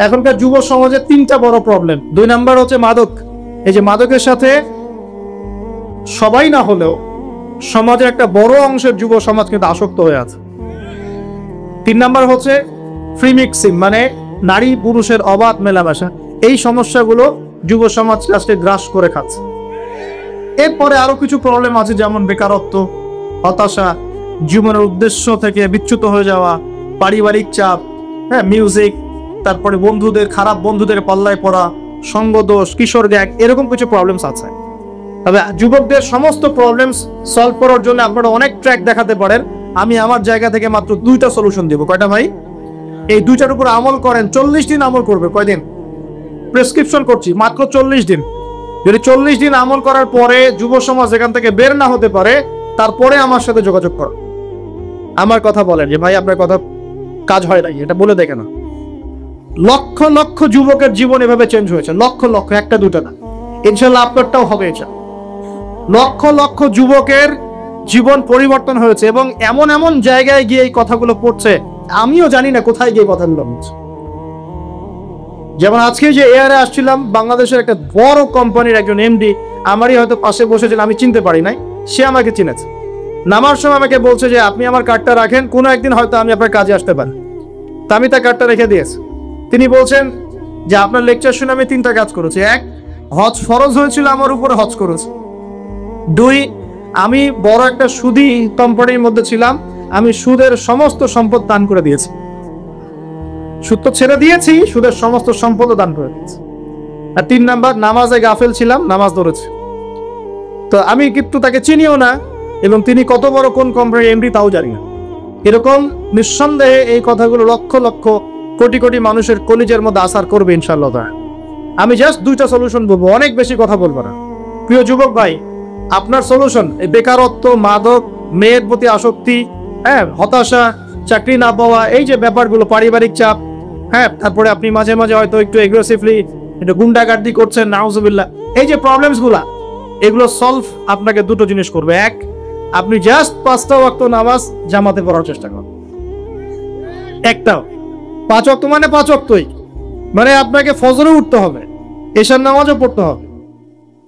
এখনকার যুব সমাজে তিনটা বড় প্রবলেম। 2 নাম্বার হচ্ছে মাদক। এই যে মাদকের সাথে সবাই না হলেও সমাজের একটা বড় অংশের যুব সমাজ কিন্তু আসক্ত হয়ে আছে। 3 নাম্বার হচ্ছে ফ্রি মিক্সিং, মানে নারী পুরুষের অবাধ মেলামেশা। এই সমস্যাগুলো যুব সমাজ লাস্টে গ্রাস করে খাচ্ছে। এরপরে আরো কিছু প্রবলেম আছে, যেমন বেকারত্ব, হতাশা, জীবনের উদ্দেশ্য থেকে বিচ্যুত হয়ে যাওয়া, পারিবারিক চাপ, মিউজিক, তারপরে খারাপ বন্ধুদের পাল্লায় পড়া, সঙ্গদোষ, কিশোর গ্যাং, এরকম কিছু প্রবলেমস আছে। তবে যুবকদের সমস্ত প্রবলেমস সলভ করার জন্য আপনারা অনেক ট্র্যাক দেখাতে পারেন। আমি আমার জায়গা থেকে মাত্র 2টা সলিউশন দিব। কয়টা ভাই? এই 2টার উপর আমল করেন। 40 দিন আমল করবে। কয়দিন? প্রেসক্রিপশন করছি, মাত্র 40 দিন। যদি 40 দিন আমল করার পরে যুব সমাজ এখান থেকে বের না হতে পারে, তারপরে আমার সাথে যোগাযোগ করো। আমার কথা বলেন যে ভাই আপনার কথা কাজ হয় নাই, এটা বলে দেখে না। লক্ষ লক্ষ যুবকের জীবন এভাবে চেঞ্জ হয়েছে, লক্ষ লক্ষ, একটা দুটা না। ইনশাল্লাহ আপনারটাও হবে। এটা লক্ষ লক্ষ যুবকের জীবন পরিবর্তন হয়েছে এবং এমন এমন জায়গায় গিয়ে এই কথাগুলো পড়ছে, আমিও জানি না কোথায় গিয়ে কথাগুলো বলছে। যেমন আজকে যে এয়ারে আসছিলাম, বাংলাদেশের একটা বড় কোম্পানির একজন এমডি আমারই হয়তো পাশে বসেছিল, আমি চিনতে পারি নাই, সে আমাকে চিনেছে। নামার সময় আমাকে বলছে যে আপনি আমার কার্ডটা রাখেন, কোনো একদিন হয়তো আমি আপনার কাজে আসতে পারি। তা আমি তার কার্ডটা রেখে দিয়েছি। তিনি বলছেন যে আপনার লেকচার শুনে আমি 3টা কাজ করেছি। 1, হজ ফরজ হয়েছিল আমার উপরে, হজ করেছি। 2, আমি বড় একটা সুদী কোম্পানির মধ্যে ছিলাম, আমি সুদের সমস্ত সম্পদ দান করে দিয়েছি। সুদ তো ছেড়ে দিয়েছি, সুদের সমস্ত সম্পদ দান করে দিয়েছি। আর 3 নাম্বার, নামাজে গাফেল ছিলাম, নামাজ ধরেছি। তো আমি কিন্তু তাকে চিনিও না এবং তিনি কত বড় কোন কোম্পানির এমডি তাও জানি না। এরকম নিঃসন্দেহে এই কথাগুলো লক্ষ লক্ষ কোটি কোটি মানুষের কলিজের মধ্যে আসার করবে ইনশাআল্লাহ। আমি জাস্ট 2টা সলিউশন বলবো, অনেক বেশি কথা বলবো না। প্রিয় যুবক ভাই, আপনার সলিউশন এই বেকারত্ব, মাদক, মেয়ের প্রতি আসক্তি, হতাশা, চাকরি না পাওয়া, এই যে ব্যাপারগুলো, পারিবারিক চাপ, তারপরে আপনি মাঝে মাঝে হয়তো একটু এগ্রেসিভলি একটু গুন্ডাগার্দি করছেন, নাউজুবিল্লাহ, এই যে প্রবলেমস গুলা, এগুলো সলভ আপনাকে 2টো জিনিস করবে। 1, আপনি জাস্ট 5টা ওয়াক্ত নামাজ জামাতে পড়ার চেষ্টা করুন। একটাও 5 ওয়াক্ত মানে 5 ওয়াক্তই, মানে আপনাকে ফজরে উঠতে হবে, এশার নামাজও পড়তে হবে।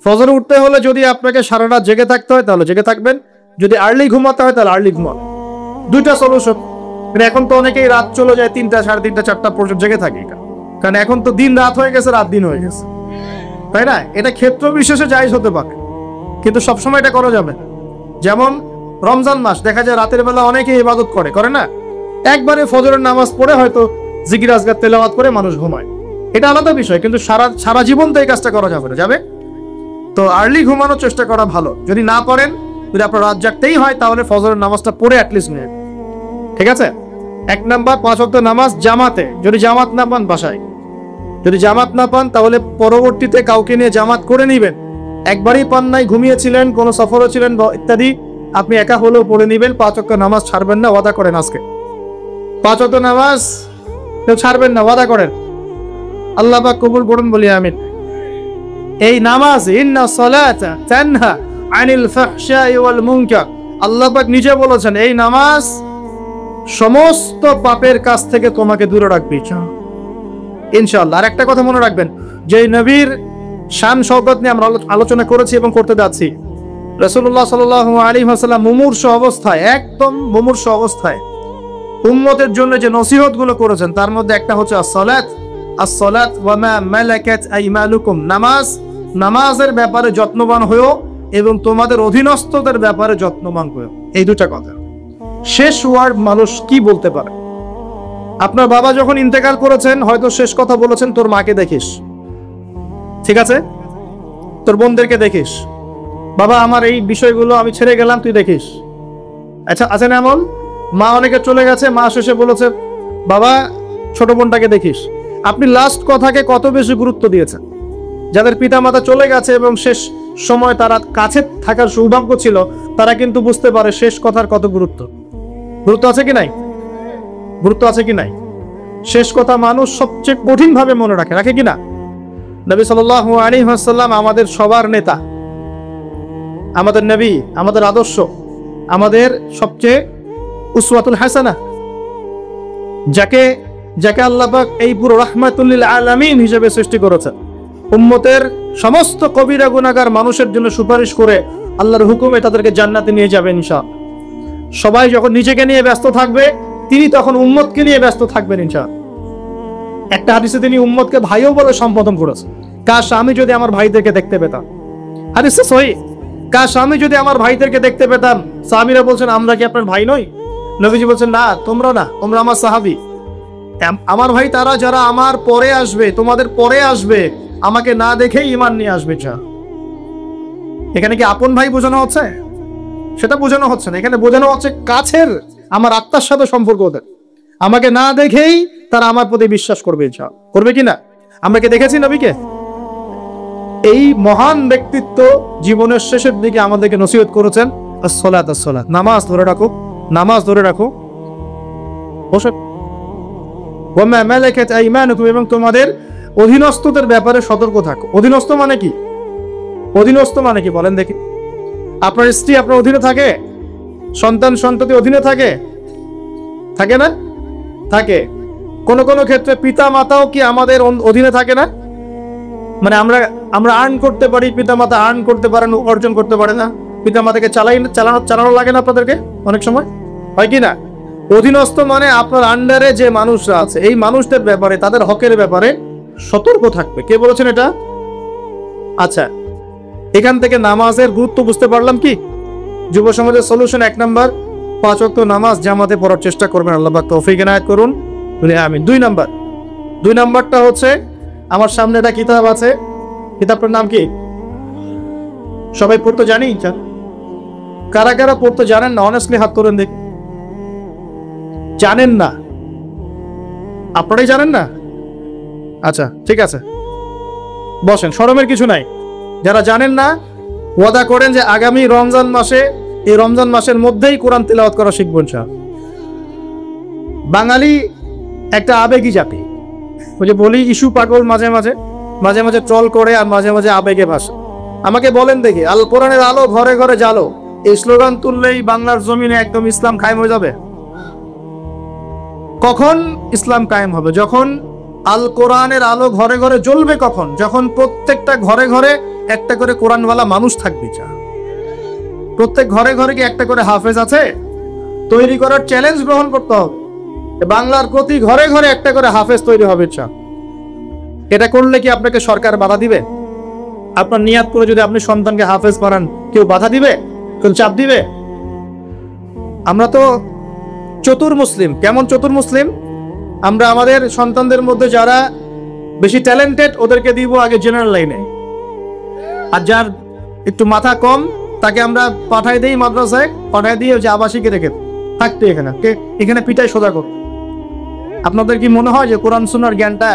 ফজরে উঠতে হলে যদি আপনাকে সারা রাত জেগে থাকতে হয় তাহলে জেগে থাকবেন, যদি আর্লি ঘুমাতে হয় তাহলে আর্লি ঘুমাবেন। 2টা সলিউশন। এখন তো অনেকেই রাত চলে যায় 3টা, 3:30, 4টা পর্যন্ত জেগে থাকে, কারণ এখন তো দিন রাত হয়ে গেছে, রাত দিন হয়ে গেছে, তাই না? এটা ক্ষেত্র বিশেষে জায়েজ হতে পারে, কিন্তু সবসময় এটা করা যাবে। যেমন রমজান মাস, দেখা যায় রাতের বেলা অনেকে ইবাদত করে না, একবারে ফজরের নামাজ পড়ে হয়তো জিকির আজকার তেলাওয়াত করে মানুষ ঘুমায়, এটা আলাদা বিষয়, কিন্তু সারা জীবন তো এই কাজটা করা যাবে না। যাবে তো আর্লি ঘুমানোর চেষ্টা করা ভালো। যদি না পারেন, যদি আপনার রাত জাগতেই হয়, তাহলে ফজরের নামাজটা পড়ে অ্যাটলিস্ট নিয়ে, ঠিক আছে? 1 নাম্বার, 5 ওয়াক্ত নামাজ জামাতে। যদি জামাত না পান বাসায়, যদি জামাত না পান তাহলে পরবর্তীতে কাউকে নিয়ে জামাত করে নেবেন। একবারই পান নাই, ঘুমিয়েছিলেন, কোনো সফরে ছিলেন ইত্যাদি, আপনি একা হলেও পড়ে নেবেন। 5 ওয়াক্ত নামাজ ছাড়বেন না, ওয়াদা করেন আজকে 5 ওয়াক্ত নামাজ কেউ ছাড়বেন না, ওয়াদা করেন। আল্লাহ পাক কবুল করুন, বলি আমিন। এই নামাজ, ইন্না সালাতা তানহা আনিল ফাহশাই ওয়াল মুনকার, আল্লাহ পাক নিজে বলেছেন এই নামাজ সমস্ত পাপের কাছ থেকে তোমাকে দূরে রাখবে ইনশাআল্লাহ। আর একটা কথা মনে রাখবেন, যে নবীর শান শওকত নিয়ে আমরা আলোচনা করেছি এবং করতে যাচ্ছি, রাসূলুল্লাহ সাল্লাল্লাহু আলাইহি ওয়াসাল্লাম মুমূর্ষ অবস্থায়, একদম মুমূর্ষ অবস্থায় উম্মতের জন্য যে নসিহতগুলো করেছেন, তার মধ্যে একটা হচ্ছে as-salat ওয়া মা মালাকাত আইমানুকুম, নামাজের ব্যাপারে যত্নবান হয়েও এবং তোমাদের অধীনস্থদের ব্যাপারে যত্নবান হয়েও। এই 2টা কথা। শেষ ওয়ার্ড মানুষ কি বলতে পারে? আপনার বাবা যখন ইন্তেকাল করেছেন, হয়তো শেষ কথা বলেছেন তোর মাকে দেখিস, ঠিক আছে, তোর বোনদেরকে দেখিস, বাবা আমার এই বিষয়গুলো আমি ছেড়ে গেলাম, তুই দেখিস। আচ্ছা, আছে না এমন? মা অনেকে চলে গেছে, মা শেষে বলেছে বাবা ছোট বোনটাকে দেখিস। আপনি লাস্ট কথাকে কত বেশি গুরুত্ব দিয়েছেন? যাদের পিতা মাতা চলে গেছে এবং শেষ সময় তারা কাছে থাকার সৌভাগ্য ছিল, তারা কিন্তু বুঝতে পারে শেষ কথার কত গুরুত্ব আছে কি নাই, গুরুত্ব আছে কি নাই। শেষ কথা মানুষ সবচেয়ে কঠিন ভাবে মনে রাখে কি না? নবী সাল্লাল্লাহু আলাইহি ওয়াসাল্লাম আমাদের সবার নেতা, আমাদের নবী, আমাদের আদর্শ, আমাদের সবচেয়ে উসওয়াতুল হাসানা, যাকে যাকে আল্লাহ পাক এই পুরো রাহমাতুল লিল আলামিন হিসেবে সৃষ্টি করেছেন, উম্মতের সমস্ত কবিরা গুনাহগার মানুষের জন্য সুপারিশ করে আল্লাহর হুকুমে তাদেরকে জান্নাতে নিয়ে যাবেন ইনশাআল্লাহ। সবাই যখন নিজেকে নিয়ে ব্যস্ত থাকবে, তিনি তখন উম্মতকে নিয়ে ব্যস্ত থাকবেন ইনশাআল্লাহ। একটা হাদিসে তিনি উম্মতকে ভাইও বলে সম্বোধন করেছেন, কাশ আমি যদি আমার ভাইদেরকে দেখতে পেতাম। হাদিসে সহিহ, কাশ আমি যদি আমার ভাইদেরকে দেখতে পেতাম। সাহাবীরা বলছেন, আমরা কি আপনার ভাই নই? নবীজি বলছেন, না, তোমরা না, তোমরা আমার সাহাবী। আমার ভাই তারা যারা আমার পরে আসবে, তোমাদের পরে আসবে, আমাকে না দেখেই ঈমান নিয়ে আসবে। এখানে কি আপন ভাই বোঝানো হচ্ছে? সেটা বোঝানো হচ্ছে না। এখানে বোঝানো হচ্ছে কাছের, আমার আত্মার সাথে সম্পর্ক ওদের। আমাকে না দেখেই তারা আমার প্রতি বিশ্বাস করবে। করবে কিনা? আমরা কি দেখেছি নবীকে? এই মহান ব্যক্তিত্ব জীবনের শেষের দিকে আমাদেরকে নসিহত করেছেন, আসসালাত আসসালাত, নামাজ ধরে রাখো, নামাজ ধরে রাখো। ওয়ামা মালাকাত আইমানুকুম, এবং তোমাদের অধীনস্থদের ব্যাপারে সতর্ক থাকো। অধীনস্থ মানে কি? অধীনস্থ মানে কি বলেন দেখি? আপনার স্ত্রী আপনার অধীনে থাকে? সন্তান সন্ততি অধীনে থাকে? থাকে না? থাকে। কোন কোন ক্ষেত্রে পিতা মাতাও কি আমাদের অধীনে থাকে না? মানে আমরা আর্ন করতে পারি, পিতা মাতা আর্ন করতে পারেন, অর্জন করতে পারে না। পিতা মাতাকে চালানো লাগে না আপনাদেরকে অনেক সময়, হয় কি না? অধীনস্থ মানে আপনার আন্ডারে যে মানুষরা আছে, এই মানুষদের ব্যাপারে, তাদের হকের ব্যাপারে সতর্ক থাকবে। কে বলেছেন এটা? আচ্ছা, এখান থেকে নামাজের গুরুত্ব বুঝতে পারলাম কি? যুব সমাজের সলিউশন 1 নাম্বার, 5 ওয়াক্ত নামাজ জামাতে পড়ার চেষ্টা করবেন। আল্লাহ পাক তৌফিক এনায়েত করুন, আমিন। 2 নাম্বারটা হচ্ছে, আমার সামনে একটা কিতাব আছে, কিতাবটার নাম কি? সবাই পড়তে জানি? কারা কারা পড়তে জানেন না? অনেস্টলি হাত তোলেন দেখি। জানেন না? আপনারাই জানেন না? আচ্ছা, ঠিক আছে, বসেন, শরমের কিছু নাই। যারা জানেন না, ওয়াদা করেন যে আগামী রমজান মাসে, এই রমজান মাসের মধ্যেই কোরআন তিলাওয়াত করা শিখব ইনশাআল্লাহ। বাঙালি একটা আবেগী জাতি। ওই যে বলি, ইস্যু পাগল, মাঝে মাঝে ট্রল করে আর মাঝে মাঝে আবেগে ভাসে। আমাকে বলেন দেখি, আল কোরআনের আলো ঘরে ঘরে জ্বালো, এই স্লোগান তুললেই বাংলার জমিনে একদম ইসলাম কায়েম হয়ে যাবে? কখন ইসলাম কায়েম হবে? যখন আল কোরআনের আলো ঘরে ঘরে জ্বলবে। কখন? যখন প্রত্যেকটা ঘরে ঘরে একটা করে কোরআনওয়ালা মানুষ থাকবে। প্রত্যেক ঘরে ঘরে কি একটা করে হাফেজ আছে? তৈরি করার চ্যালেঞ্জ গ্রহণ করতে হবে। বাংলার প্রতি ঘরে ঘরে একটা করে হাফেজ তৈরি হবে। এটা করলে কি আপনাকে সরকার বাধা দিবে? আপনার নিয়াত করে যদি আপনি সন্তানকে হাফেজ পড়ান, কেউ বাধা দিবে? কেউ চাপ দিবে? আমরা তো চতুর মুসলিম। কেমন চতুর মুসলিম? আমরা আমাদের সন্তানদের মধ্যে যারা বেশি ট্যালেন্টেড, ওদেরকে দিব আগে জেনারেল লাইনে, আর যার একটু মাথা কম তাকে আমরা পাঠাই দিই মাদ্রাসায়, পাঠাই দিয়ে যে আবাসিকে রেখে থাকতে এখানে পিটাই সোজা কর। আপনাদের কি মনে হয় যে কোরআন সুন্নাহর জ্ঞানটা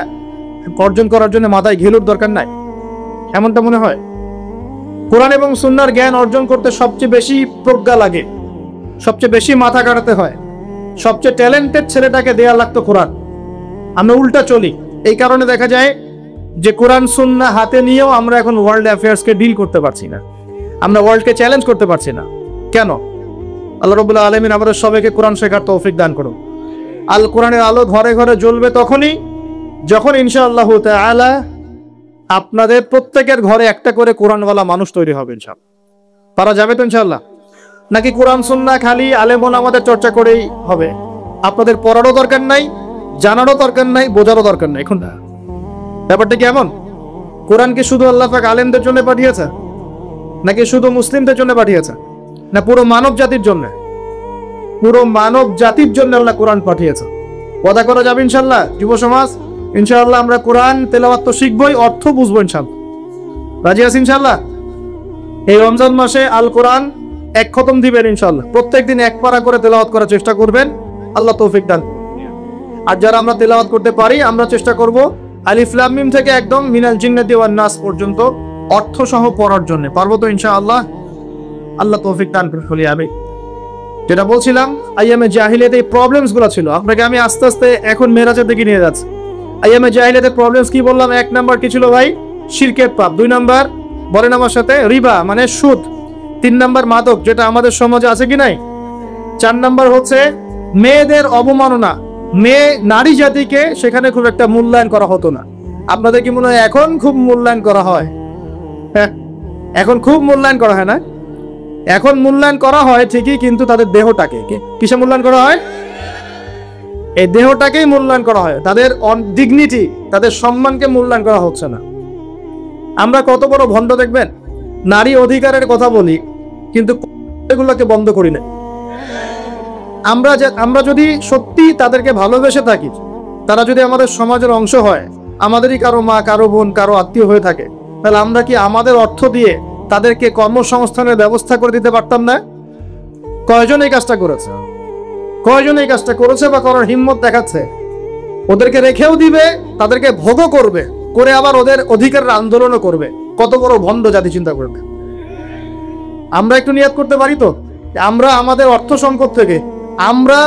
অর্জন করার জন্য মাথায় ঘিলুর দরকার নাই? এমনটা মনে হয়? কোরআন এবং সুন্নাহর জ্ঞান অর্জন করতে সবচেয়ে বেশি প্রজ্ঞা লাগে, সবচেয়ে বেশি মাথা কাটাতে হয়। সবচেয়ে ট্যালেন্টেড ছেলেটাকে দেয়া লাগতো কোরআন। আমরা উল্টা চলি। এই কারণে দেখা যায় যে কোরআন সুন্নাহ হাতে নিয়েও আমরা এখন ওয়ার্ল্ড অ্যাফেয়ার্সকে ডিল করতে পারছি না, আমরা ওয়ার্ল্ডকে চ্যালেঞ্জ করতে পারছি না। কেন? আল্লাহ রাব্বুল আলামিন আমাদের সবাইকে কোরআন শেখার তৌফিক দান করুন। আল কোরআনের আলো ঘরে ঘরে জ্বলবে তখনই যখন ইনশাআল্লাহ তাআলা আপনাদের প্রত্যেকের ঘরে একটা করে কোরআনওয়ালা মানুষ তৈরি হবে। ইনশাআল্লাহ পারা যাবে তো ইনশাআল্লাহ? নাকি কোরআন সুন্নাহ খালি আলেম ওলামাদের চর্চা করেই হবে? আপনাদের পড়ারও দরকার নাই, জানারও দরকার নাই, বোঝারও দরকার নাই। এখন ব্যাপারটা কি এমন? কোরআন কি শুধু আল্লাহ পাক আলেমদের জন্য পাঠিয়েছে, নাকি শুধু মুসলিমদের জন্য পাঠিয়েছে, না পুরো মানব জাতির জন্য? পুরো মানব জাতির জন্য আল্লাহ কোরআন পাঠিয়েছে। ওয়াদা করা যাবে ইনশাআল্লাহ যুব সমাজ? ইনশাআল্লাহ আমরা কোরআন তেলাওয়াত তো শিখবই, অর্থ বুঝবো ইনশাআল্লাহ। রাজি আছি ইনশাআল্লাহ? এই রমজান মাসে আল কোরআন 1 খতম দিবেন ইনশাআল্লাহ। প্রত্যেকদিন 1 পারা করে তেলাওয়াত করার চেষ্টা করবেন, আল্লাহ তৌফিক দান। আর যারা আমরা তেলাওয়াত করতে পারি, আমরা চেষ্টা করব আলিফ লাম মিম থেকে একদম মিনাল জিন্নাতি ওয়ান নাস পর্যন্ত অর্থ সহ পড়ার জন্য। পারবো তো ইনশাআল্লাহ? আল্লাহ তৌফিক দান করুন। আমি যেটা বলছিলাম, আইয়ামে জাহিলিয়াতে এই প্রবলেমস গুলো ছিল, আপনাকে আমি আস্তে আস্তে এখন মেরাজের দিকে নিয়ে যাচ্ছি। আইয়ামে জাহিলিয়াতে প্রবলেমস কি বললাম? 1 নাম্বার কি ছিল ভাই? শিরকের পাপ। 2 নাম্বার বলেন আমার সাথে, রিবা মানে সুদ। 3 নাম্বার মাদক, যেটা আমাদের সমাজে আছে কি নাই? 4 নাম্বার হচ্ছে মেয়েদের অবমাননা, মেয়ে নারী জাতিকে সেখানে খুব একটা মূল্যায়ন করা হতো না। আপনাদের কি মনে হয় এখন খুব মূল্যায়ন করা হয়? হ্যাঁ, এখন খুব মূল্যায়ন করা হয় না? এখন মূল্যায়ন করা হয় ঠিকই, কিন্তু তাদের দেহটাকে কিসে মূল্যায়ন করা হয়? এই দেহটাকেই মূল্যায়ন করা হয়, তাদের ডিগনিটি, তাদের সম্মানকে মূল্যায়ন করা হচ্ছে না। আমরা কত বড় ভণ্ড দেখবেন, নারী অধিকারের কথা বলি কিন্তু এগুলোকে বন্ধ করি না। আমরা যদি সত্যি তাদেরকে ভালোবেসে থাকি, তারা যদি আমাদের সমাজের অংশ হয়, আমাদেরই কারো মা, কারো বোন, কারো আত্মীয় হয়ে থাকে, তাহলে আমরা কি আমাদের অর্থ দিয়ে তাদেরকে কর্মসংস্থানের ব্যবস্থা করে দিতে পারতাম না? কয়জন এই কাজটা করেছে? কয়জন এই কাজটা করেছে বা করার হিম্মত দেখাচ্ছে? ওদেরকে রেখেও দিবে, তাদেরকে ভোগও করবে, করে আবার ওদের অধিকারের আন্দোলনও করবে। কত বড় ভণ্ড জাতি চিন্তা করবে। আমরা একটু নিয়াত করতে পারি তো, আমরা আমাদের অর্থ সংকট থেকে আমরা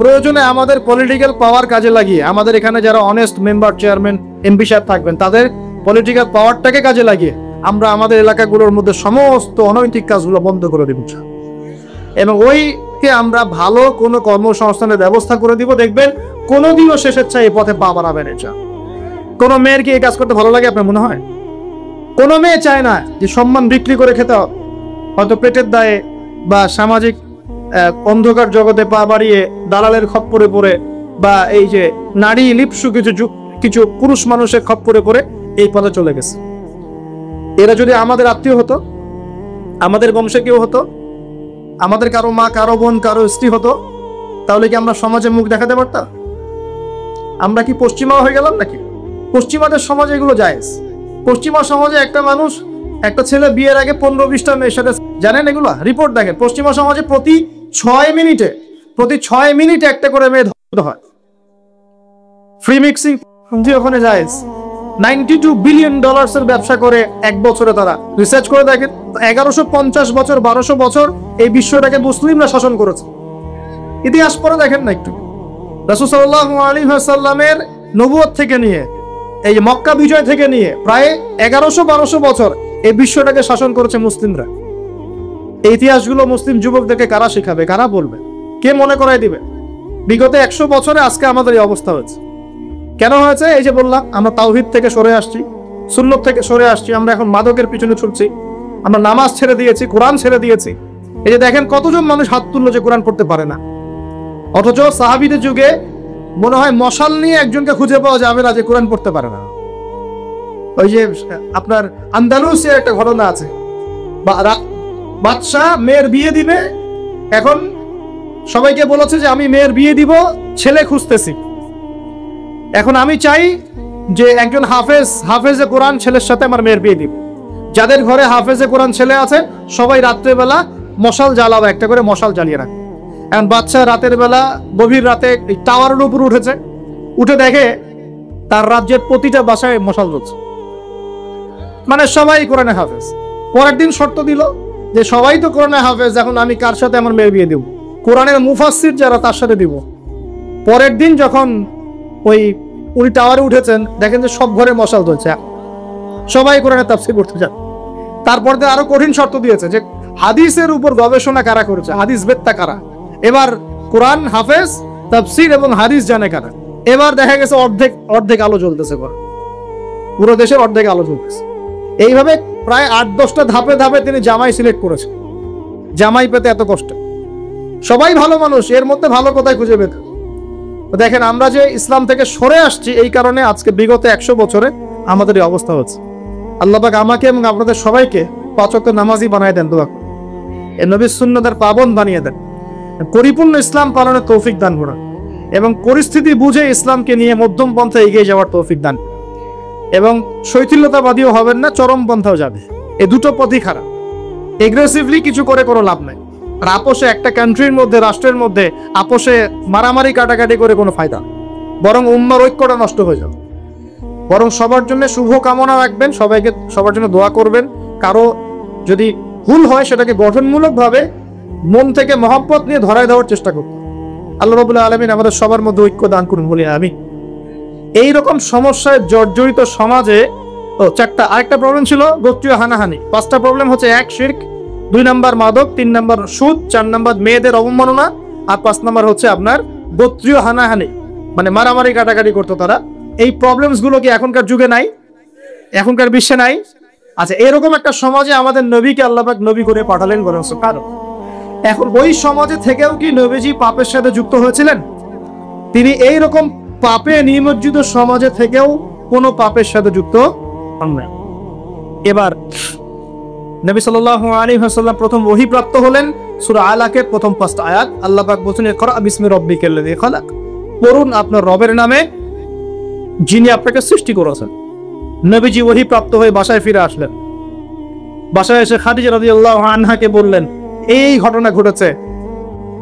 প্রয়োজনে আমাদের পলিটিক্যাল পাওয়ার কাজে লাগিয়ে, আমাদের এখানে যারা অনেস্ট মেম্বার, চেয়ারম্যান, এমপি সাহেব থাকবেন, তাদের পলিটিক্যাল পাওয়ারটাকে কাজে লাগিয়ে আমরা আমাদের এলাকাগুলোর মধ্যে সমস্ত অনৈতিক কাজগুলো বন্ধ করে দিব এবং ওইকে আমরা ভালো কোনো কর্মসংস্থানের ব্যবস্থা করে দিব। দেখবেন কোনোদিনও শেষের চাই এই পথে পা বাড়াবেন। এটা কোনো মেয়ের কি এই কাজ করতে ভালো লাগে আপনার মনে হয়? কোনো মেয়ে চায় না যে সম্মান বিক্রি করে খেতে হবে, হয়তো পেটের দায়ে বা সামাজিক অন্ধকার জগতে পা বাড়িয়ে দালালের খপ্পরে পড়ে, বা এই যে নারী লিপসু কিছু পুরুষ মানুষের খপ্পরে পড়ে এই পথে চলে গেছে। এরা যদি আমাদের আত্মীয় হতো, আমাদের বংশে কেউ হতো, আমাদের কারো মা, কারো বোন, কারো স্ত্রী হতো, তাহলে কি আমরা সমাজে মুখ দেখাতে পারতাম? আমরা কি পশ্চিমা হয়ে গেলাম নাকি? পশ্চিমাদের সমাজে এগুলো জায়েজ। পশ্চিমা সমাজে একটা মানুষ, একটা ছেলে বিয়ের আগে 15-20টা মেয়ের সাথে, জানেন এগুলো রিপোর্ট দেখেন, পশ্চিমা সমাজে প্রতি 6 মিনিটে একটা করে মেয়ে ধর্ষিত হয়। ফ্রি মিক্সিং ওখানে জায়েজ। $92 বিলিয়ন ব্যবসা করে এক বছরে। তারা রিসার্চ করে দেখেন, 1150 বছর, 1200 বছর এই বিশ্বটাকে মুসলিমরা শাসন করেছে। ইতিহাস পড়ে দেখেন না একটু। রাসূল সাল্লাল্লাহু আলাইহি ওয়াসাল্লামের নবুয়ত থেকে নিয়ে, এই যে মক্কা বিজয় থেকে নিয়ে প্রায় 1100-1200 বছর এই বিশ্বটাকে শাসন করেছে মুসলিমরা। এই ইতিহাসগুলো মুসলিম যুবকদেরকে কারা শেখাবে, কারা বলবে, কে মনে করাই দিবে? বিগত 100 বছরে আজকে আমাদের এই অবস্থা হয়েছে। কেন হয়েছে? এই যে বললাম, আমরা তাওহীদ থেকে সরে আসছি, সুন্নত থেকে সরে আসছি, আমরা এখন মাদকের পিছনে ছুটছি, আমরা নামাজ ছেড়ে দিয়েছি, কোরআন ছেড়ে দিয়েছি। এই যে দেখেন কতজন মানুষ হাত তুললো যে কোরআন পড়তে পারে না, অথচ সাহাবীদের যুগে মনে হয় মশাল নিয়ে একজনকে খুঁজে পাওয়া যাবে না যে কোরআন পড়তে পারে না। ওই যে আপনার আন্দালুসে একটা ঘটনা আছে, বাদশাহ মেয়ের বিয়ে দিবে, এখন সবাইকে বলেছে যে আমি মেয়ের বিয়ে দিব, ছেলে খুঁজতেছি। এখন আমি চাই যে একজন হাফেজে কোরআন ছেলের সাথে আমার মেয়ের বিয়ে দিব। যাদের ঘরে হাফেজে কোরআন ছেলে আছে সবাই রাত্রেবেলা মশাল জ্বালাবে, একটা করে মশাল জ্বালিয়ে রাখবে। এখন বাচ্চা রাতের বেলা গভীর রাতে টাওয়ারের উপর উঠেছে, উঠে দেখে তার রাজ্যের প্রতিটা বাসায় মশাল জ্বলছে, মানে সবাই কোরআনে হাফেজ। পরের দিন শর্ত দিল যে সবাই তো কোরআনে হাফেজ, এখন আমি কার সাথে আমার মেয়ের বিয়ে দিব? কোরআনের মুফাসসির যারা তার সাথে দিব। পরের দিন যখন উনি টাওয়ারে উঠেছেন, দেখেন যে সব ঘরে মশাল জ্বলছে, সবাই কোরআনের তাফসীর পড়তে যান। তারপর আরো কঠিন শর্ত দিয়েছে যে হাদিসের উপর গবেষণা কারা করেছে, হাদিস বেত্তা কারা, এবার কোরআন হাফেজ, তাফসীর এবং হাদিস জানে কারা। এবার দেখা গেছে অর্ধেক আলো জ্বলতেছে, পুরো দেশের অর্ধেক আলো জ্বলতেছে। এইভাবে প্রায় 8-10টা ধাপে ধাপে তিনি জামাই সিলেক্ট করেছেন। জামাই পেতে এত কষ্ট, সবাই ভালো মানুষ, এর মধ্যে ভালো কোথায় খুঁজে পেতে? দেখেন আমরা যে ইসলাম থেকে সরে আসছি, এই কারণে আজকে বিগত 100 বছরে আমাদের এই অবস্থা হচ্ছে। আল্লাহ পাক আমাকে এবং আপনাদের সবাইকে 5 ওয়াক্ত নামাজি বানায় দেন, দোয়া করি। এই নবীর সুন্নতের পাবন বানিয়ে দেন, পরিপূর্ণ ইসলাম পালনের তৌফিক দান করেন এবং পরিস্থিতি বুঝে ইসলামকে নিয়ে মধ্যম পন্থা এগিয়ে যাওয়ার তৌফিক দান, এবং শৈথিল্যতাবাদীও হবেন না, চরম পন্থাও যাবে। এই দুটো পথই খারাপ। এগ্রেসিভলি কিছু করে কোনো লাভ নাই। আর আপোষে একটা কান্ট্রির মধ্যে, রাষ্ট্রের মধ্যে আপোষে মারামারি কাটাকাটি করে কোনো ফায়দা, বরং উম্মার ঐক্যটা নষ্ট হয়ে যাবে। বরং সবার জন্য শুভ কামনা রাখবেন, সবার জন্য দোয়া করবেন। কারো যদি ভুল হয় সেটাকে গঠনমূলকভাবে মন থেকে মহব্বত নিয়ে ধরায় দেওয়ার চেষ্টা করুন। আল্লাহ রাব্বুল আলামিন আমাদের সবার মধ্যে ঐক্য দান করুন বলি আমিন। এইরকম সমস্যায় জর্জরিত সমাজে 4টা, আরেকটা প্রবলেম ছিল গোত্রীয় হানাহানি। 5টা প্রবলেম হচ্ছে: 1 শিরক, 2 নাম্বার মাদক, 3 নাম্বার সুদ, 4 নাম্বার মেয়েদের অবমাননা, আর 5 নাম্বার হচ্ছে আপনার গোত্রীয় হানাহানি। মানে মারামারি কাটাকাটি করতো তারা। এই প্রবলেমস গুলো কি এখনকার যুগে নাই, এখনকার বিশ্বে নাই? আচ্ছা, এরকম একটা সমাজে আমাদের নবীকে আল্লাহ পাক নবী করে পাঠালেন বলেন সুবহানাল্লাহ। এখন ওই সমাজে থেকেও কি নবীজি পাপের সাথে যুক্ত হয়েছিলেন? তিনি এই রকম পাপে নিমজ্জিত সমাজে থেকেও কোনো পাপের সাথে যুক্ত হন না। এবার নবী সাল্লাল্লাহু আলাইহি ওয়াসাল্লাম প্রথম ওহী প্রাপ্ত হলেন সূরা আলাকের প্রথম 5টা আয়াত। আল্লাহ পাক বলেন, ইকরা বিসমি রাব্বিকাল্লাযী খালাক, পড়ুন আপনার রবের নামে যিনি আপনাকে সৃষ্টি করেছেন। নবীজি ওহী প্রাপ্ত হয়ে বাসায় ফিরে আসলেন। বাসায় এসে খাদিজা রাদিয়াল্লাহু আনহাকে বললেন, এই ঘটনা ঘটেছে,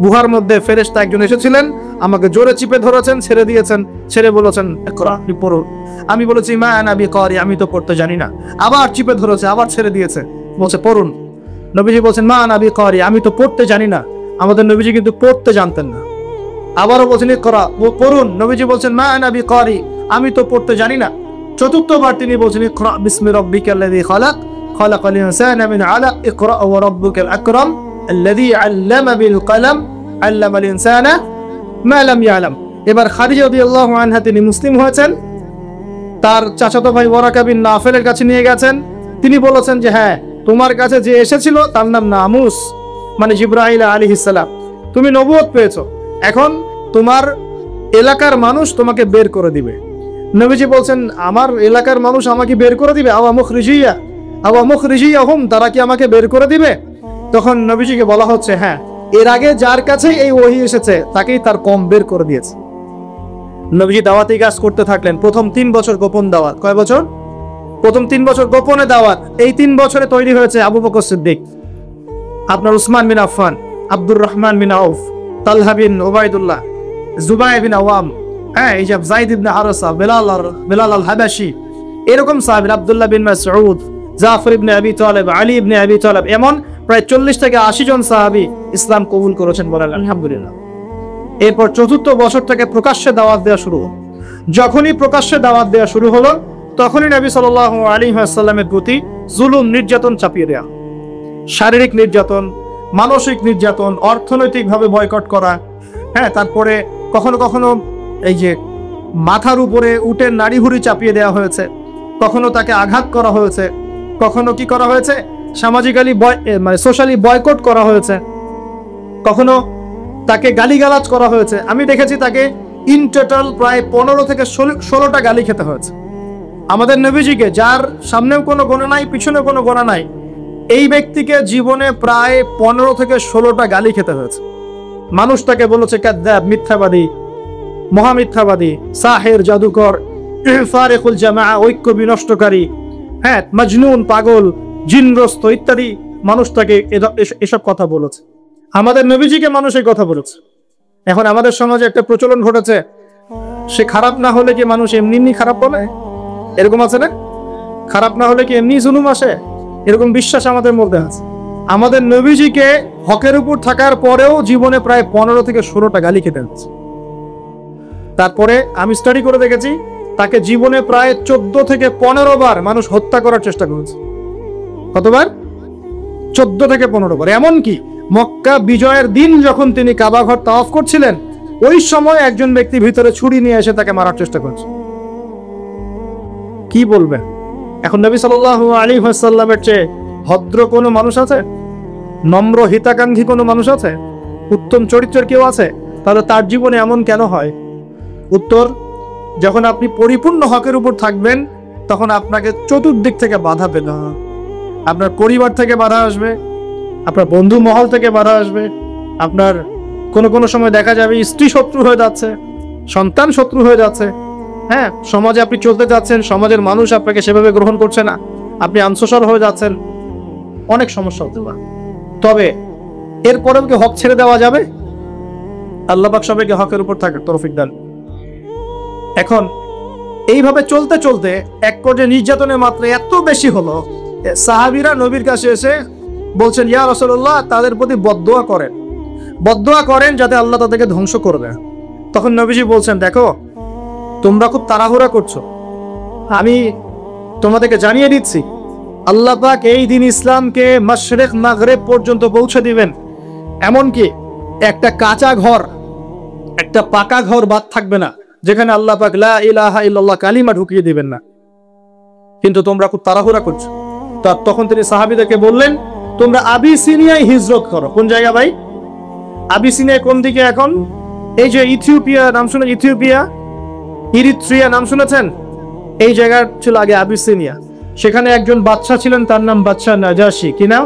গুহার মধ্যে ফেরেশতা একজন এসেছিলেন, আমাকে জোরে চিপে ধরেছেন, ছেড়ে দিয়েছেন, ছেড়ে বলেছেন ইকরা, আপনি পড়ুন। আমি বলেছি মা আনা বিকারি, আমি তো পড়তে জানি না। আবার চিপে ধরেছে, আবার ছেড়ে দিয়েছে, বলছে পড়ুন। নবীজি বলছেন মা আনা বিকারি, আমি তো পড়তে জানি না। আমাদের নবীজি কিন্তু পড়তে জানতেন না। আবারও বলছেন ইকরা, পড়ুন। নবীজি বলছেন মা আনা বিকারি, আমি তো পড়তে জানি না। চতুর্থবার তিনি বলছেন ইকরা বিসমি রাব্বিকাল্লাযী খালাক, খালাকাল ইনসানা মিন আলাক, ইকরা ওয়া রাব্বুকাল আকরাম আল্লাযী আল্লামা বিল কলম আল্লামাল ইনসানা মা লাম ইয়ালাম। এবার খাদিজা রাদিয়াল্লাহু আনহা তিনি মুসলিম হয়েছেন, তার চাচাতো ভাই ওয়ারাকা বিন নাফেলের কাছে নিয়ে গেছেন। তিনি বলেছেন যে হ্যাঁ, তোমার কাছে যে এসেছিল তার নাম নামুস, মানে জিবরাইল আলাইহিস সালাম। তুমি নবুয়ত পেয়েছো, এখন তোমার এলাকার মানুষ তোমাকে বের করে দিবে। নবীজি বলছেন আমার এলাকার মানুষ আমাকে বের করে দিবে? আওয়া মুখরিজিয়াহুম, তারা কি আমাকে বের করে দিবে? তখন নবীজিকে বলা হচ্ছে হ্যাঁ, এর আগে যার কাছে এই ওহী এসেছে তাকেই তার কম বের করে দিয়েছে। নবীজি দাওয়াতি কাজ করতে থাকলেন। প্রথম 3 বছর গোপন দাওয়াত। কয় বছর? প্রথম 3 বছর গোপনে দাওয়াত। এই 3 বছরে তৈরি হয়েছে আবু বকর সিদ্দিক, আপনার উসমান বিন আফফান, আব্দুর রহমান বিন আউফ, তালহা বিন উবাইদুল্লাহ, জুবাইর বিন আওয়াম, হ্যাঁ, এই যে যায়েদ ইবনে হারেসা, বিলাল আল হাবাশি, এরকম সাহাবী, আব্দুল্লাহ বিন মাসউদ, জাফর ইবনে আবি তালেব, আলী ইবনে আবি তালেব, এমন প্রায় 40 থেকে 80 জন সাহাবী ইসলাম কবুল করেছেন, বলেন আলহামদুলিল্লাহ। এরপর 4র্থ বছর থেকে প্রকাশ্যে দাওয়াত দেওয়া শুরু হলো। যখনই প্রকাশ্যে দাওয়াত দেওয়া শুরু হলো, তখনই নবী সাল্লাল্লাহু আলাইহি ওয়াসাল্লামের প্রতি জুলুম, নির্যাতন চাপিয়ে দেওয়া, শারীরিক নির্যাতন, মানসিক নির্যাতন, অর্থনৈতিকভাবে বয়কট করা, হ্যাঁ, তারপরে কখনো কখনো এই যে মাথার উপরে উটের নাড়িভুড়ি চাপিয়ে দেওয়া হয়েছে, কখনো তাকে আঘাত করা হয়েছে, কখনো কি করা হয়েছে সামাজিক্যালি মানে সোশ্যালি বয়কট করা হয়েছে, কখনো তাকে গালিগালাজ করা হয়েছে। আমি দেখেছি তাকে ইন টোটাল প্রায় 15 থেকে 16টা গালি খেতে হয়েছে। আমাদের নবীজিকে, যার সামনেও কোনো গোনা নাই, পিছনে কোনো গোনা নাই, এই ব্যক্তিকে জীবনে প্রায় 15 থেকে 16টা গালি খেতে হয়েছে। মানুষ তাকে বলেছে কাযযাব, মিথ্যাবাদী, মহামিথ্যাবাদী, সাহের, জাদুকর, ফারিকুল জামাআ, ঐক্য বিনষ্টকারী, হ্যাঁ, মজনুন, পাগল, জিনগ্রস্ত ইত্যাদি মানুষ তাকে এসব কথা বলেছে। আমাদের নবীজিকে মানুষ এই কথা বলেছে। এখন আমাদের সমাজে একটা প্রচলন ঘটেছে, সে খারাপ না হলে কি মানুষ এমনি খারাপ বলে? এরকম আছে না? খারাপ না হলে কি এমনি জুলুম আসে? এরকম বিশ্বাস আমাদের মধ্যে আছে। আমাদের নবীজিকে হকের উপর থাকার পরেও জীবনে প্রায় 15 থেকে 16টা গালি খেতে হচ্ছে। তারপরে আমি স্টাডি করে দেখেছি, তাকে জীবনে প্রায় 14 থেকে 15 বার মানুষ হত্যা করার চেষ্টা করেছে। কতবার? 14 থেকে 15 বার। এমনকি মক্কা বিজয়ের দিন যখন তিনি কাবা ঘর তাওয়াফ করছিলেন, ওই সময় একজন ব্যক্তি ভিতরে ছুরি নিয়ে এসে তাকে মারার চেষ্টা করছে। কি বলবেন? এখন নবী সাল্লাল্লাহু আলাইহি ওয়াসাল্লামের চেয়ে ভদ্র কোনো মানুষ আছে? নম্র হিতাকাঙ্ক্ষী কোনো মানুষ আছে? উত্তম চরিত্রের কেউ আছে? তাহলে তার জীবনে এমন কেন হয়? উত্তর, যখন আপনি পরিপূর্ণ হকের উপর থাকবেন, তখন আপনাকে চতুর্দিক থেকে বাধা পেতে হবে। আপনার পরিবার থেকে বাধা আসবে, আপনার বন্ধু মহল থেকে বাধা আসবে, আপনার কোনো সময় দেখা যাবে স্ত্রী শত্রু হয়ে যাচ্ছে, সন্তান শত্রু হয়ে যাচ্ছে, হ্যাঁ, সমাজে আপনি চলতে যাচ্ছেন, সমাজের মানুষ আপনাকে সেভাবে গ্রহণ করছে না, আপনি আনসোশাল হয়ে যাচ্ছেন, অনেক সমস্যা হতে পারে। তবে এরপরেও কি হক ছেড়ে দেওয়া যাবে? আল্লাহ পাক সবাইকে হকের উপর থাকার তৌফিক দান। এখন এইভাবে চলতে চলতে এক পর্যায়ে নির্যাতনের মাত্রা এত বেশি হলো, সাহাবীরা নবীর কাছে এসে বলছেন, ইয়া রাসূলুল্লাহ, তাদের প্রতি বদদোয়া করেন যাতে আল্লাহ তাদেরকে ধ্বংস করে দেয়। তখন নবীজি বলছেন, দেখো, তোমরা খুব তাড়াহুড়া করছো, আমি তোমাদেরকে জানিয়ে দিচ্ছি, আল্লাহ পাক এই দিন ইসলামকে মাশরিক মাগরিব পর্যন্ত পৌঁছে দিবেন। এমনকি একটা কাঁচা ঘর, একটা পাকা ঘর বাদ থাকবে না, যেখানে আল্লাহ পাক লা ইলাহা ইল্লাল্লাহ কালিমা ঢুকিয়ে দিবেন না, কিন্তু তোমরা খুব তাড়াহুড়া করছো। তখন তিনি সাহাবীদেরকে বললেন, তোমরা আবিসিনিয়ায় হিজরত করো। কোন জায়গা ভাই? আবিসিনিয়া কোন দিকে এখন? এই যে ইথিওপিয়া নাম শুনে, ইথিওপিয়া, ইরিত্রিয়া নাম শুনেছেন? এই জায়গা ছিল আগে আবিসিনিয়া। সেখানে একজন বাদশা ছিলেন, তার নাম বাদশা নাজাশী। কি নাম?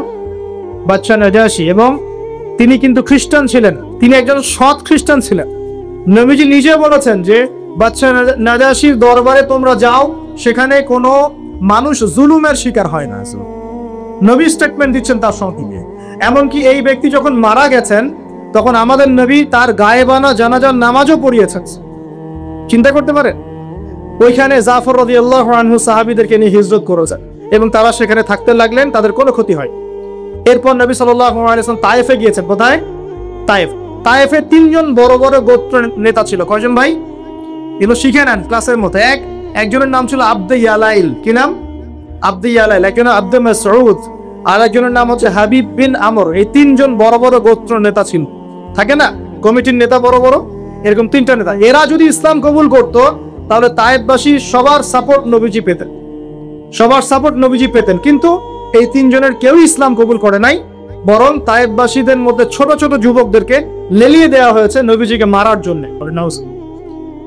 বাদশা নাজাশী। এবং তিনি কিন্তু খ্রিস্টান ছিলেন, তিনি একজন সৎ খ্রিস্টান ছিলেন। নবীজি নিজে বলেছেন যে বাদশা নাজাশীর দরবারে তোমরা যাও, সেখানে কোনো মানুষ জুলুমের শিকার হয় না। নবী স্টেটমেন্ট দিচ্ছেন তার সঙ্গে। এমনকি এই ব্যক্তি যখন মারা গেছেন, তখন আমাদের নবী তার গায়েবানা জানাজার নামাজও পড়িয়েছেন। চিন্তা করতে পারেন? ওইখানে জাফর রাদিয়াল্লাহু আনহু সাহাবীদেরকে নিয়ে হিজরত করেছেন এবং তারা সেখানে থাকতে লাগলেন, তাদের কোনো ক্ষতি হয়। এরপর নবী সাল্লাল্লাহু আলাইহি ওয়াসাল্লাম তায়েফে গিয়েছেন। কোথায়? তায়েফ। তায়েফে 3 জন বড় বড় গোত্র নেতা ছিল। কয়জন ভাই? এগুলো শিখে নেন ক্লাসের মতো। একজনের নাম ছিল আব্দে ইয়ালাইল। কি নাম? আব্দে ইয়ালাইল। একজনের আব্দে মাসউদ, আর একজনের নাম হচ্ছে হাবিব বিন আমর। এই 3 জন বড় বড় গোত্র নেতা ছিল। থাকে না কমিটির নেতা বড় বড়, এরকম 3টা নেতা। এরা যদি ইসলাম কবুল করতো, তাহলে তায়েফবাসী সবার সাপোর্ট নবীজি পেতেন, সবার সাপোর্ট নবীজি পেতেন। কিন্তু এই 3 জনের কেউ ইসলাম কবুল করে নাই, বরং তায়েফবাসীদের মধ্যে ছোট ছোট যুবকদেরকে লেলিয়ে দেওয়া হয়েছে নবীজিকে মারার জন্য।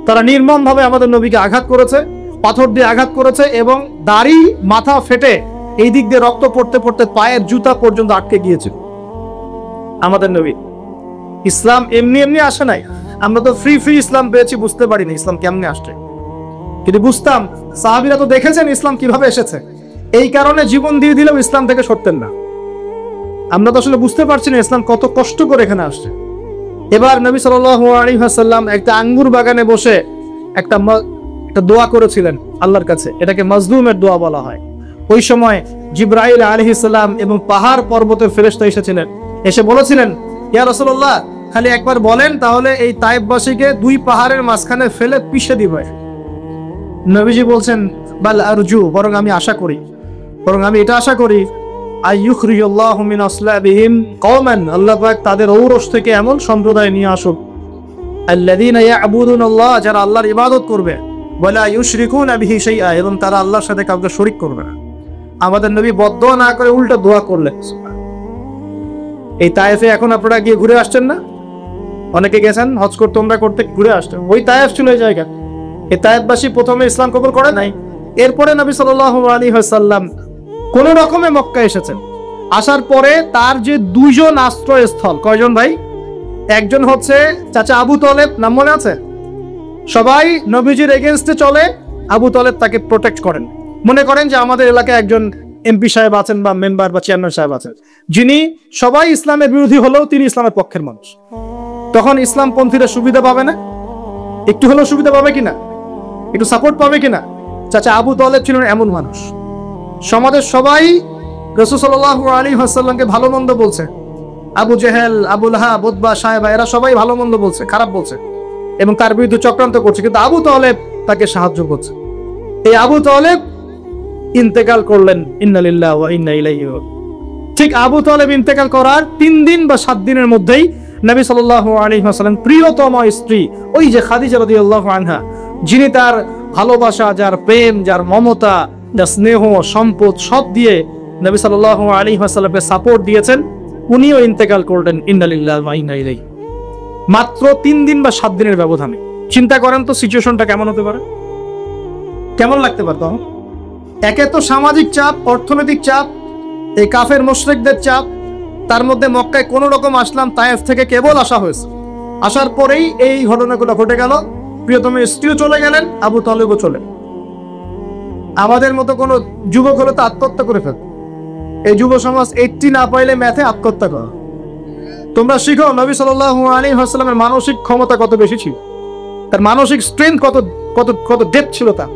তারা নির্মম ভাবে আমাদের নবীকে আঘাত করেছে, পাথর দিয়ে আঘাত করেছে, এবং দাড়ি মাথা ফেটে এই দিক দিয়ে রক্ত পড়তে পড়তে পায়ের জুতা পর্যন্ত আটকে গিয়েছিল। আমাদের নবী ইসলাম এমনি এমনি আসে নাই। আমরা তো ফ্রি ফ্রি ইসলাম পেয়েছি, বুঝতে পারিনি ইসলাম কেমনে আসছে। কিন্তু বুঝতাম, সাহাবীরা তো দেখেছেন ইসলাম কিভাবে এসেছে, এই কারণে জীবন দিয়ে দিলেও ইসলাম থেকে সরতেন না। আমরা তো আসলে বুঝতে পারছি না ইসলাম কত কষ্ট করে এখানে আসছে। এবার নবী সাল্লাল্লাহু আলাইহি ওয়াসাল্লাম একটা আঙ্গুর বাগানে বসে একটা দোয়া করেছিলেন আল্লাহর কাছে। এটাকে মাজলুমের দোয়া বলা হয়। ওই সময় জিবরাইল আলাইহিস সালাম এবং পাহাড় পর্বতের ফেরেশতা এসেছিলেন, এসে বলেছিলেন, ইয়া রাসূলুল্লাহ, খালি একবার বলেন, তাহলে এই তায়েফবাসীকে 2 পাহাড়ের মাঝখানে ফেলে পিষে দিব। নবীজি বলছেন, বাল আরজু, বরং আমি আশা করি, বরং আমি এটা আশা করি, আইয়ুখরিজাল্লাহু মিন আসলাবিহিম কওমান, আল্লাহ পাক তাদের ঔরস থেকে এমন সম্প্রদায় নিয়ে আসুক, আল্লাযীনা ইয়াবুদুনাল্লাহ, যারা আল্লাহর ইবাদত করবে, ওয়ালা ইউশরিকুনা বিহি শাইআ, এবং তারা আল্লাহর সাথে কাউকে শরীক করবে না। আমাদের নবী বদদোয়া না করে উল্টা দোয়া করলেন। এই তায়েফে এখন আপনারা গিয়ে ঘুরে আসছেন না? অনেকে গেছেন হজ করতে, তোমরা করতে, ঘুরে আসছেন। ওই তায়েফ ছিল এই জায়গা। এই তায়েফবাসী প্রথমে ইসলাম কবুল করে নাই। এরপরে নবী সাল্লাল্লাহু আলাইহি ওয়াসাল্লাম কোন রকমে মক্কা এসেছেন। আসার পরে তার যে 2 জন আশ্রয়স্থল, কয়জন ভাই? একজন হচ্ছে চাচা আবু তলেব, নাম মনে আছে? সবাই নবীজির এগেইনস্টে চলে, আবু তলেব তাকে প্রোটেক্ট করেন। মনে করেন যে আমাদের এলাকায় একজন এমপি সাহেব আছেন বা মেম্বার বা চেয়ারম্যান সাহেব আছেন, যিনি সবাই ইসলামের বিরোধী হলেও তিনি ইসলামের পক্ষের মানুষ। তখন ইসলামপন্থীরা সুবিধা পাবে না? একটু হলেও সুবিধা পাবে কিনা? একটু সাপোর্ট পাবে কিনা? চাচা আবু তলেব ছিলেন এমন মানুষ। সমাজের সবাই রাসূল সাল্লাল্লাহু আলাইহি ওয়াসাল্লামকে ভালো মন্দ বলছে। আবু জেহেল, আবু লাহাব, উতবা, সায়বা, এরা সবাই ভালো মন্দ বলছে, খারাপ বলছে, এবং তার বিরুদ্ধে চক্রান্ত করছে। কিন্তু আবু তলেব তাকে সাহায্য করছে। এই আবু তলেব ইন্তেকাল করলেন, ইন্না লিল্লাহি ওয়া ইন্না ইলাইহি রাজিউন। ঠিক আবু তলেব ইন্তেকাল করার 3 দিন বা 7 দিনের মধ্যেই নবী সাল্লাল্লাহু আলাইহি ওয়াসাল্লাম প্রিয়তম স্ত্রী, ওই যে খাদিজা রাদিয়াল্লাহু আনহা, যিনি তার ভালোবাসা, যার প্রেম, যার মমতা, যার স্নেহ, সম্পদ সব দিয়ে নবী সাল্লাল্লাহু আলাইহি ওয়াসাল্লামকে সাপোর্ট দিয়েছেন, উনিও ইন্তেকাল করলেন, ইন্না লিল্লাহি ওয়া ইন্না ইলাইহি। মাত্র 3 দিন বা 7 দিনের ব্যবধানে। চিন্তা করেন তো সিচুয়েশনটা কেমন হতে পারে, কেমন লাগতে পারতো? একে তো সামাজিক চাপ, অর্থনৈতিক চাপ, এই কাফের মুশরিকদের চাপ, তার মধ্যে মক্কায় কোন রকম আসলাম, তায়েফ থেকে কেবল আসা হয়েছে। আসার পরেই এই ঘটনাগুলো ঘটে গেল। প্রিয়তম স্ত্রীও চলে গেলেন, আবু তালেবও চলে। আমাদের মতো কোন যুবক হলে তো আত্মহত্যা করে ফেল। এই যুব সমাজ 80 না পাইলে ম্যাথে আত্মহত্যা করো। তোমরা শিখো নবী সাল্লাল্লাহু আলাইহি ওয়াসাল্লামের মানসিক ক্ষমতা কত বেশি ছিল, তার মানসিক স্ট্রেংথ কত কত কত ডেপথ ছিল তার।